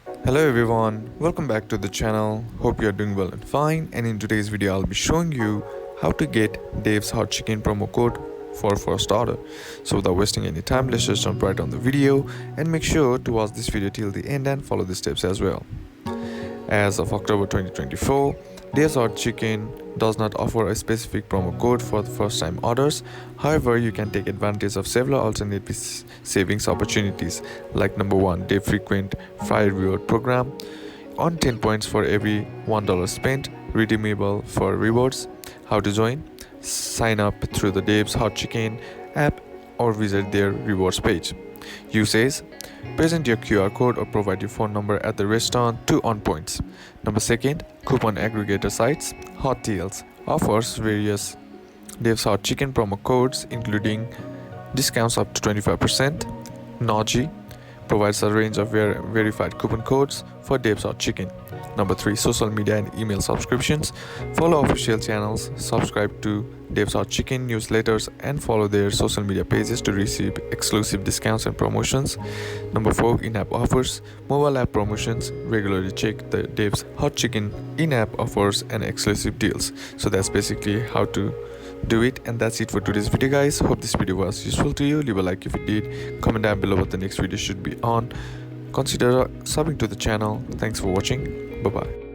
Hello everyone, welcome back to the channel. Hope you are doing well and fine. And in today's video, I'll be showing you how to get Dave's Hot Chicken promo code for first order. So without wasting any time, let's just jump right on the video and make sure to watch this video till the end and follow the steps as well. As of October 2024, Dave's Hot Chicken does not offer a specific promo code for the first time orders. However, you can take advantage of several alternate savings opportunities like number 1, Dave Frequent Friday Reward Program. On 10 points for every $1 spent, redeemable for rewards. How to join? Sign up through the Dave's Hot Chicken app or visit their rewards page. Usage: present your QR code or provide your phone number at the restaurant to earn points. Number 2, coupon aggregator sites. Hot Deals offers various Dave's Hot Chicken promo codes including discounts up to 25%. Noji provides a range of verified coupon codes for Dave's Hot Chicken. Number 3, social media and email subscriptions. Follow official channels, subscribe to Dave's Hot Chicken newsletters, and follow their social media pages to receive exclusive discounts and promotions. Number 4, in-app offers. Mobile app promotions. Regularly check the Dave's Hot Chicken in-app offers and exclusive deals. So that's basically how to do it, and that's it for today's video, guys. Hope this video was useful to you. Leave a like if it did. Comment down below what the next video should be on. Consider subbing to the channel. Thanks for watching. Bye bye.